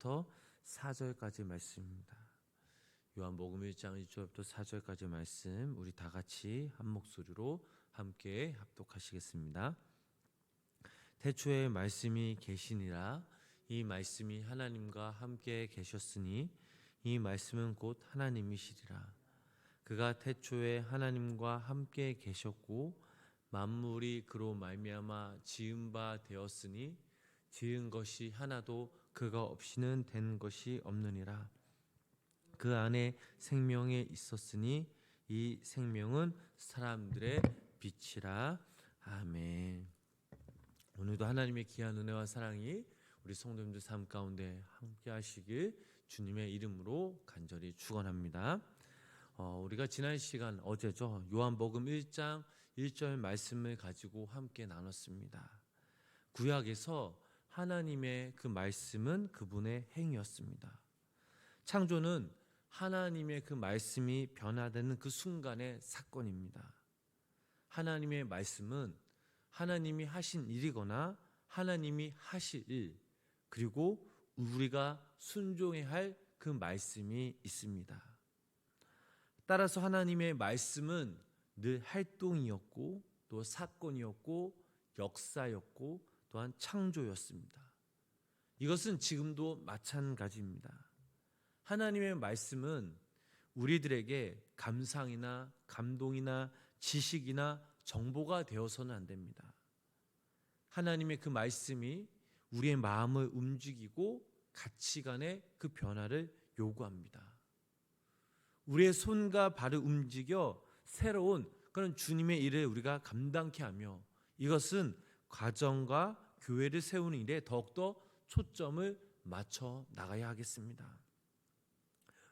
1절부터 4절까지 말씀입니다. 요한복음 1장 1절부터 4절까지 말씀 우리 다 같이 한 목소리로 함께 합독하시겠습니다. 태초에 말씀이 계시니라. 이 말씀이 하나님과 함께 계셨으니 이 말씀은 곧 하나님이시리라. 그가 태초에 하나님과 함께 계셨고 만물이 그로 말미암아 지은 바 되었으니 지은 것이 하나도 그가 없이는 된 것이 없느니라. 그 안에 생명이 있었으니 이 생명은 사람들의 빛이라. 아멘. 오늘도 하나님의 귀한 은혜와 사랑이 우리 성도님들 삶 가운데 함께 하시길 주님의 이름으로 간절히 축원합니다. 우리가 지난 시간 어제죠. 요한복음 1장 1절 말씀을 가지고 함께 나눴습니다. 구약에서 하나님의 그 말씀은 그분의 행위였습니다. 창조는 하나님의 그 말씀이 변화되는 그 순간의 사건입니다. 하나님의 말씀은 하나님이 하신 일이거나 하나님이 하실 일, 그리고 우리가 순종해야 할 그 말씀이 있습니다. 따라서 하나님의 말씀은 늘 활동이었고 또 사건이었고 역사였고 또한 창조였습니다. 이것은 지금도 마찬가지입니다. 하나님의 말씀은 우리들에게 감상이나 감동이나 지식이나 정보가 되어서는 안 됩니다. 하나님의 그 말씀이 우리의 마음을 움직이고 가치관의 그 변화를 요구합니다. 우리의 손과 발을 움직여 새로운 그런 주님의 일을 우리가 감당케 하며 이것은 가정과 교회를 세우는 일에 더욱더 초점을 맞춰 나가야 하겠습니다.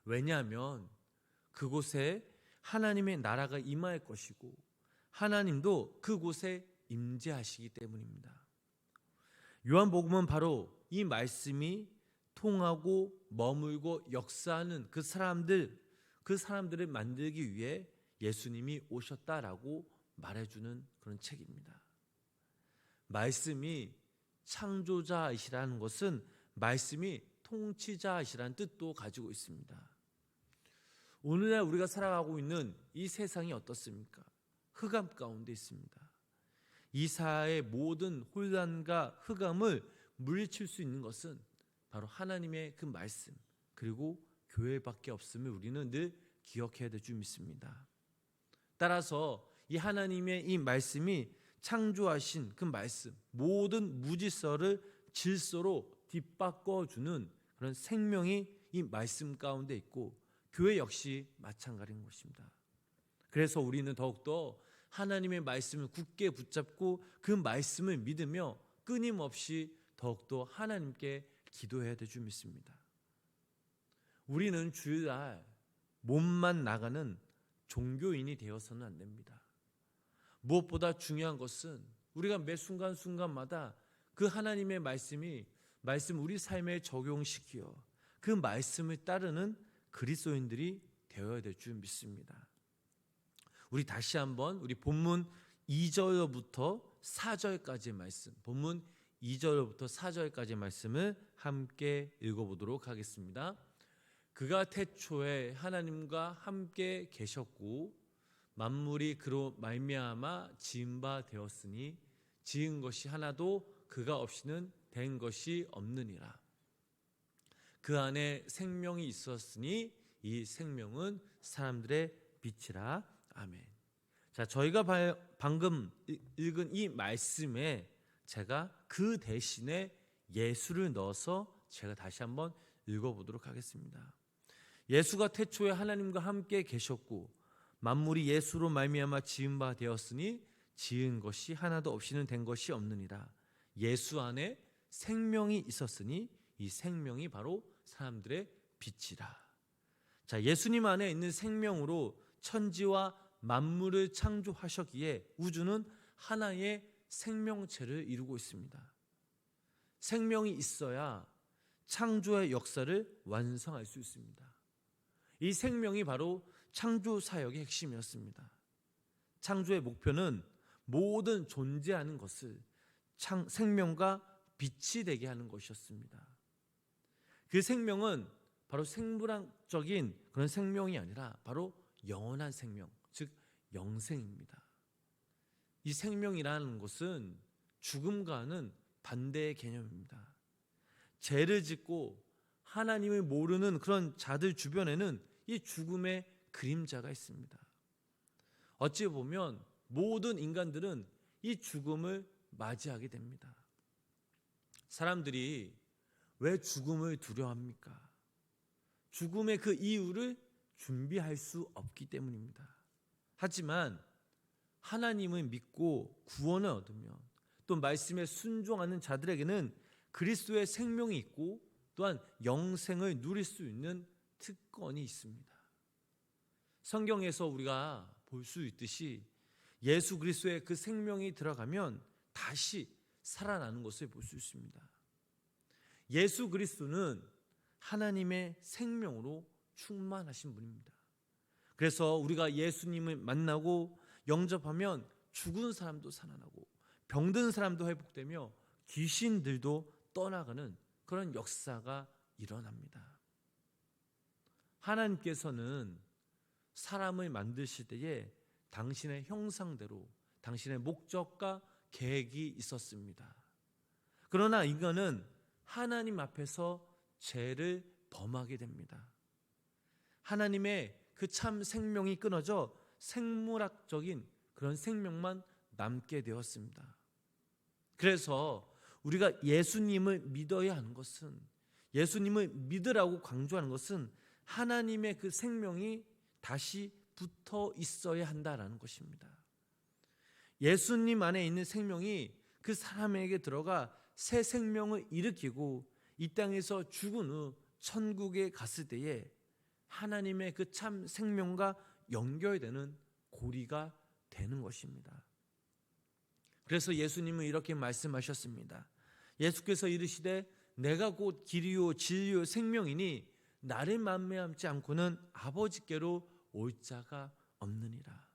왜냐하면 그곳에 하나님의 나라가 임할 것이고 하나님도 그곳에 임재하시기 때문입니다. 요한복음은 바로 이 말씀이 통하고 머물고 역사하는 그 사람들을 만들기 위해 예수님이 오셨다라고 말해주는 그런 책입니다. 말씀이 창조자이시라는 것은 말씀이 통치자이시라는 뜻도 가지고 있습니다. 오늘날 우리가 살아가고 있는 이 세상이 어떻습니까? 흑암 가운데 있습니다. 이 사회의 모든 혼란과 흑암을 물리칠 수 있는 것은 바로 하나님의 그 말씀 그리고 교회밖에 없음을 우리는 늘 기억해야 될 줄 믿습니다. 따라서 이 하나님의 이 말씀이 창조하신 그 말씀, 모든 무질서를 질서로 뒤바꿔주는 그런 생명이 이 말씀 가운데 있고 교회 역시 마찬가지인 것입니다. 그래서 우리는 더욱더 하나님의 말씀을 굳게 붙잡고 그 말씀을 믿으며 끊임없이 더욱더 하나님께 기도해야 될 줄 믿습니다. 우리는 주일날 몸만 나가는 종교인이 되어서는 안 됩니다. 무엇보다 중요한 것은 우리가 매 순간순간마다 그 하나님의 말씀 우리 삶에 적용시키어 그 말씀을 따르는 그리스도인들이 되어야 될 줄 믿습니다. 우리 다시 한번 우리 본문 2절부터 4절까지의 말씀, 본문 2절부터 4절까지의 말씀을 함께 읽어보도록 하겠습니다. 그가 태초에 하나님과 함께 계셨고 만물이 그로 말미암아 지은 바 되었으니 지은 것이 하나도 그가 없이는 된 것이 없느니라. 그 안에 생명이 있었으니 이 생명은 사람들의 빛이라. 아멘. 자, 저희가 방금 읽은 이 말씀에 제가 그 대신에 예수를 넣어서 제가 다시 한번 읽어보도록 하겠습니다. 예수가 태초에 하나님과 함께 계셨고 만물이 예수로 말미암아 지은 바 되었으니 지은 것이 하나도 없이는 된 것이 없느니라. 예수 안에 생명이 있었으니 이 생명이 바로 사람들의 빛이라. 자, 예수님 안에 있는 생명으로 천지와 만물을 창조하셨기에 우주는 하나의 생명체를 이루고 있습니다. 생명이 있어야 창조의 역사를 완성할 수 있습니다. 이 생명이 바로 창조 사역의 핵심이었습니다. 창조의 목표는 모든 존재하는 것을 생명과 빛이 되게 하는 것이었습니다. 그 생명은 바로 생물학적인 그런 생명이 아니라 바로 영원한 생명, 즉 영생입니다. 이 생명이라는 것은 죽음과는 반대의 개념입니다. 죄를 짓고 하나님을 모르는 그런 자들 주변에는 이 죽음의 그림자가 있습니다. 어찌 보면 모든 인간들은 이 죽음을 맞이하게 됩니다. 사람들이 왜 죽음을 두려워합니까? 죽음의 그 이유를 준비할 수 없기 때문입니다. 하지만 하나님을 믿고 구원을 얻으면 또 말씀에 순종하는 자들에게는 그리스도의 생명이 있고 또한 영생을 누릴 수 있는 특권이 있습니다. 성경에서 우리가 볼 수 있듯이 예수 그리스도의 그 생명이 들어가면 다시 살아나는 것을 볼 수 있습니다. 예수 그리스도는 하나님의 생명으로 충만하신 분입니다. 그래서 우리가 예수님을 만나고 영접하면 죽은 사람도 살아나고 병든 사람도 회복되며 귀신들도 떠나가는 그런 역사가 일어납니다. 하나님께서는 사람을 만드실 때에 당신의 형상대로 당신의 목적과 계획이 있었습니다. 그러나 인간은 하나님 앞에서 죄를 범하게 됩니다. 하나님의 그 참 생명이 끊어져 생물학적인 그런 생명만 남게 되었습니다. 그래서 우리가 예수님을 믿어야 하는 것은, 예수님을 믿으라고 강조하는 것은 하나님의 그 생명이 다시 붙어 있어야 한다라는 것입니다. 예수님 안에 있는 생명이 그 사람에게 들어가 새 생명을 일으키고 이 땅에서 죽은 후 천국에 갔을 때에 하나님의 그 참 생명과 연결되는 고리가 되는 것입니다. 그래서 예수님은 이렇게 말씀하셨습니다. 예수께서 이르시되 내가 곧 길이요 진리요 생명이니 나를 만매함지 않고는 아버지께로 올 자가 없느니라.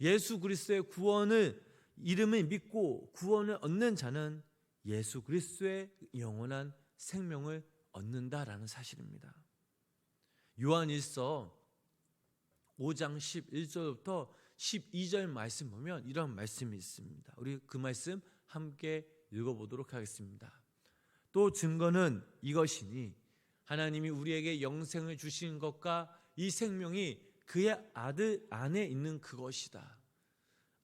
예수 그리스도의 구원을 이름을 믿고 구원을 얻는 자는 예수 그리스도의 영원한 생명을 얻는다라는 사실입니다. 요한일서 5장 11절부터 12절 말씀 보면 이런 말씀이 있습니다. 우리 그 말씀 함께 읽어보도록 하겠습니다. 또 증거는 이것이니 하나님이 우리에게 영생을 주신 것과 이 생명이 그의 아들 안에 있는 그것이다.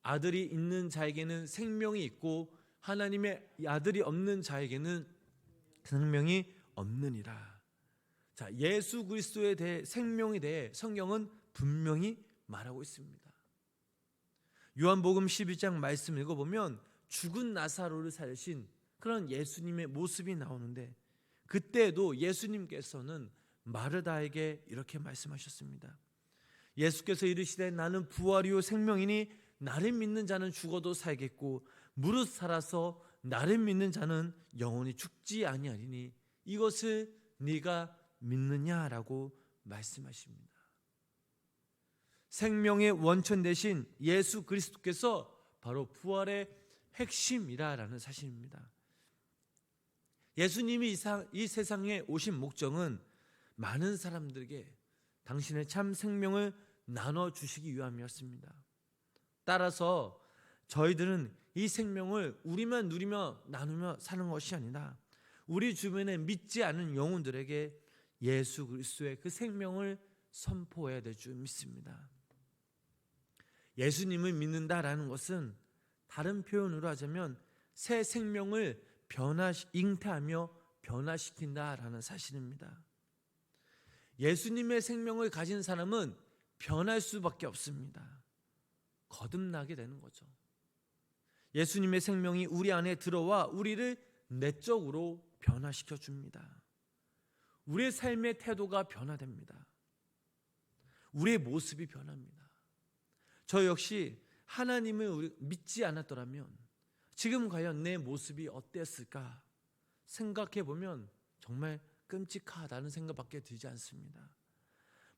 아들이 있는 자에게는 생명이 있고 하나님의 아들이 없는 자에게는 생명이 없느니라. 자, 예수 그리스도에 대해 생명에 대해 성경은 분명히 말하고 있습니다. 요한복음 12장 말씀 읽어보면 죽은 나사로를 살리신 그런 예수님의 모습이 나오는데 그때도 예수님께서는 마르다에게 이렇게 말씀하셨습니다. 예수께서 이르시되 나는 부활이요 생명이니 나를 믿는 자는 죽어도 살겠고 무릇 살아서 나를 믿는 자는 영원히 죽지 아니하리니 이것을 네가 믿느냐라고 말씀하십니다. 생명의 원천 되신 예수 그리스도께서 바로 부활의 핵심이라는 사실입니다. 예수님이 이 세상에 오신 목적은 많은 사람들에게 당신의 참 생명을 나눠주시기 위함이었습니다. 따라서 저희들은 이 생명을 우리만 누리며 나누며 사는 것이 아니라 우리 주변에 믿지 않은 영혼들에게 예수 그리스도의 그 생명을 선포해야 될 줄 믿습니다. 예수님을 믿는다라는 것은 다른 표현으로 하자면 새 생명을 잉태하며 변화시킨다라는 사실입니다. 예수님의 생명을 가진 사람은 변할 수밖에 없습니다. 거듭나게 되는 거죠. 예수님의 생명이 우리 안에 들어와 우리를 내적으로 변화시켜 줍니다. 우리의 삶의 태도가 변화됩니다. 우리의 모습이 변합니다. 저 역시 하나님을 믿지 않았더라면 지금 과연 내 모습이 어땠을까 생각해 보면 정말 끔찍하다는 생각밖에 들지 않습니다.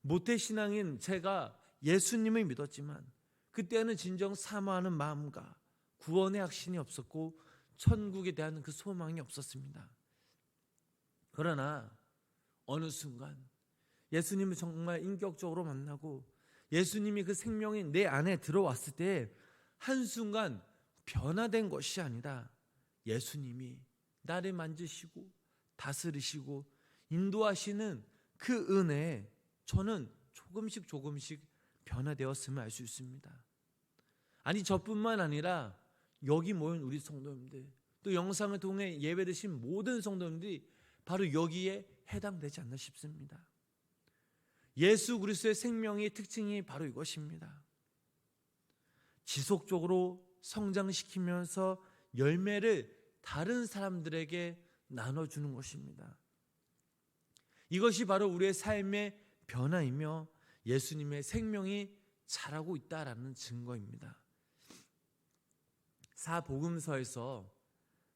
모태신앙인 제가 예수님을 믿었지만 그때는 진정 사모하는 마음과 구원의 확신이 없었고 천국에 대한 그 소망이 없었습니다. 그러나 어느 순간 예수님을 정말 인격적으로 만나고 예수님이 그 생명이 내 안에 들어왔을 때 한순간 변화된 것이 아니라 예수님이 나를 만지시고 다스리시고 인도하시는 그 은혜에 저는 조금씩 변화되었음을 알 수 있습니다. 아니 저뿐만 아니라 여기 모인 우리 성도님들, 또 영상을 통해 예배드신 모든 성도님들이 바로 여기에 해당되지 않나 싶습니다. 예수 그리스도의 생명의 특징이 바로 이것입니다. 지속적으로 성장시키면서 열매를 다른 사람들에게 나눠주는 것입니다. 이것이 바로 우리의 삶의 변화이며 예수님의 생명이 자라고 있다라는 증거입니다. 사복음서에서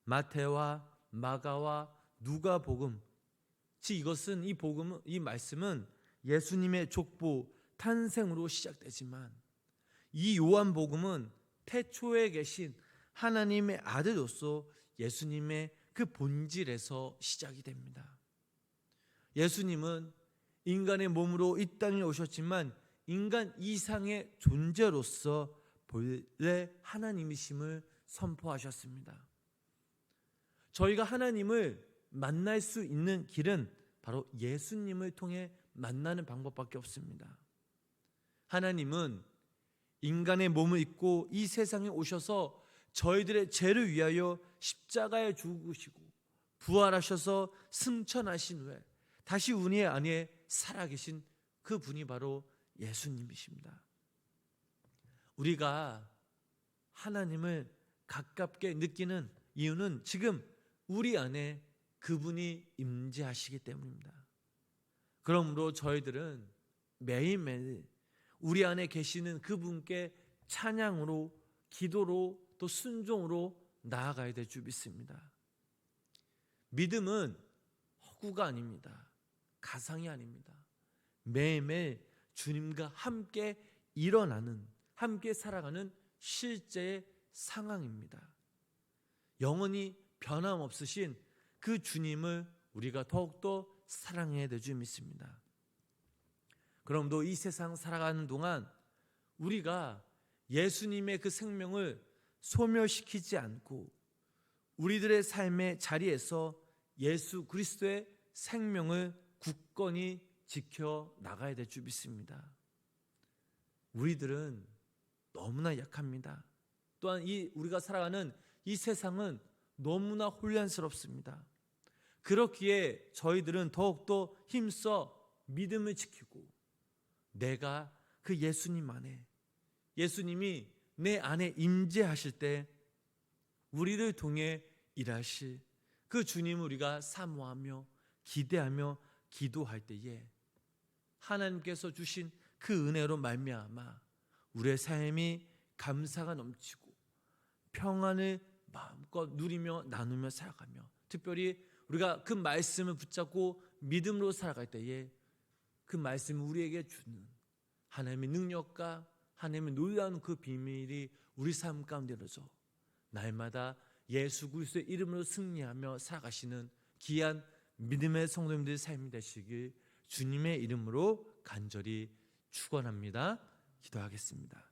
마태와 마가와 누가복음, 즉 이것은 이 말씀은 예수님의 족보 탄생으로 시작되지만 이 요한복음은 태초에 계신 하나님의 아들로서 예수님의 그 본질에서 시작이 됩니다. 예수님은 인간의 몸으로 이 땅에 오셨지만 인간 이상의 존재로서 본래 하나님이심을 선포하셨습니다. 저희가 하나님을 만날 수 있는 길은 바로 예수님을 통해 만나는 방법밖에 없습니다. 하나님은 인간의 몸을 입고 이 세상에 오셔서 저희들의 죄를 위하여 십자가에 죽으시고 부활하셔서 승천하신 후에 다시 우리 안에 살아계신 그 분이 바로 예수님이십니다. 우리가 하나님을 가깝게 느끼는 이유는 지금 우리 안에 그분이 임재하시기 때문입니다. 그러므로 저희들은 매일매일 우리 안에 계시는 그분께 찬양으로, 기도로, 또 순종으로 나아가야 될 줄 믿습니다. 믿음은 허구가 아닙니다. 가상이 아닙니다. 매일매일 주님과 함께 일어나는, 함께 살아가는 실제의 상황입니다. 영원히 변함없으신 그 주님을 우리가 더욱더 사랑해야 될 줄 믿습니다. 그럼도 이 세상 살아가는 동안 우리가 예수님의 그 생명을 소멸시키지 않고 우리들의 삶의 자리에서 예수 그리스도의 생명을 굳건히 지켜 나가야 될 줄 믿습니다. 우리들은 너무나 약합니다. 또한 우리가 살아가는 이 세상은 너무나 혼란스럽습니다. 그렇기에 저희들은 더욱더 힘써 믿음을 지키고 내가 그 예수님 안에, 예수님이 내 안에 임재하실 때 우리를 통해 일하실 그 주님을 우리가 사모하며 기대하며 기도할 때에 하나님께서 주신 그 은혜로 말미암아 우리의 삶이 감사가 넘치고 평안을 마음껏 누리며 나누며 살아가며, 특별히 우리가 그 말씀을 붙잡고 믿음으로 살아갈 때에 그 말씀을 우리에게 주는 하나님의 능력과 하나님의 놀라운 그 비밀이 우리 삶 가운데 이루어져 날마다 예수 그리스도의 이름으로 승리하며 살아가시는 귀한 믿음의 성도님들의 삶이 되시길 주님의 이름으로 간절히 축원합니다. 기도하겠습니다.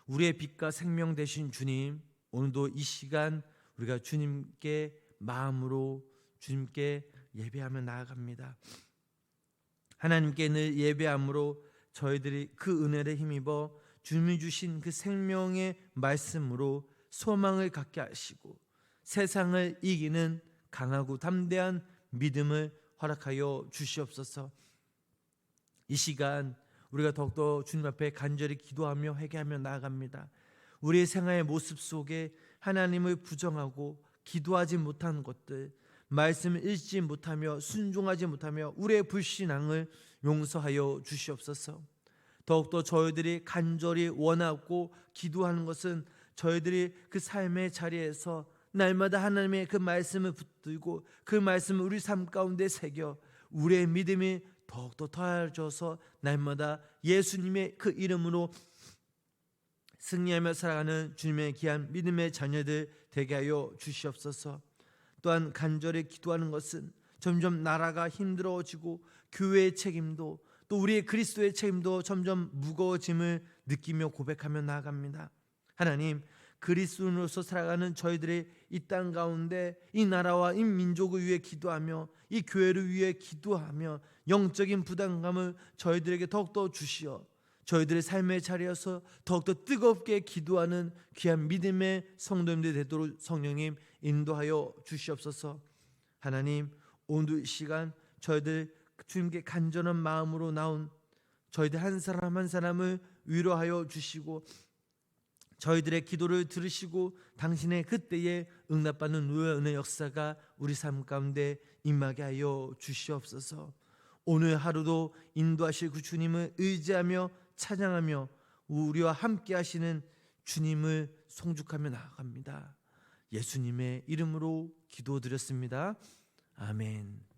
우리의 빛과 생명 되신 주님, 오늘도 이 시간 우리가 주님께 마음으로 주님께 예배하며 나아갑니다. 하나님께 늘 예배함으로 저희들이 그 은혜를 힘입어 주님이 주신 그 생명의 말씀으로 소망을 갖게 하시고 세상을 이기는 강하고 담대한 믿음을 허락하여 주시옵소서. 이 시간 우리가 더욱더 주님 앞에 간절히 기도하며 회개하며 나아갑니다. 우리의 생활의 모습 속에 하나님을 부정하고 기도하지 못한 것들, 말씀을 읽지 못하며 순종하지 못하며 우리의 불신앙을 용서하여 주시옵소서. 더욱더 저희들이 간절히 원하고 기도하는 것은 저희들이 그 삶의 자리에서 날마다 하나님의 그 말씀을 붙들고 그 말씀을 우리 삶 가운데 새겨 우리의 믿음이 더욱더 더해져서 날마다 예수님의 그 이름으로 승리하며 살아가는 주님의 귀한 믿음의 자녀들 되게 하여 주시옵소서. 또한 간절히 기도하는 것은 점점 나라가 힘들어지고 교회의 책임도 또 우리의 그리스도의 책임도 점점 무거워짐을 느끼며 고백하며 나아갑니다. 하나님, 그리스도인으로서 살아가는 저희들의 이 땅 가운데 이 나라와 이 민족을 위해 기도하며 이 교회를 위해 기도하며 영적인 부담감을 저희들에게 더욱더 주시어 저희들의 삶의 자리여서 더욱더 뜨겁게 기도하는 귀한 믿음의 성도님들이 되도록 성령님 인도하여 주시옵소서. 하나님, 오늘 이 시간 저희들 주님께 간절한 마음으로 나온 저희들 한 사람 한 사람을 위로하여 주시고 저희들의 기도를 들으시고 당신의 그때에 응답받는 은혜 역사가 우리 삶 가운데 임하게 하여 주시옵소서. 오늘 하루도 인도하실 그 주님을 의지하며 찬양하며 우리와 함께 하시는 주님을 송축하며 나아갑니다. 예수님의 이름으로 기도드렸습니다. 아멘.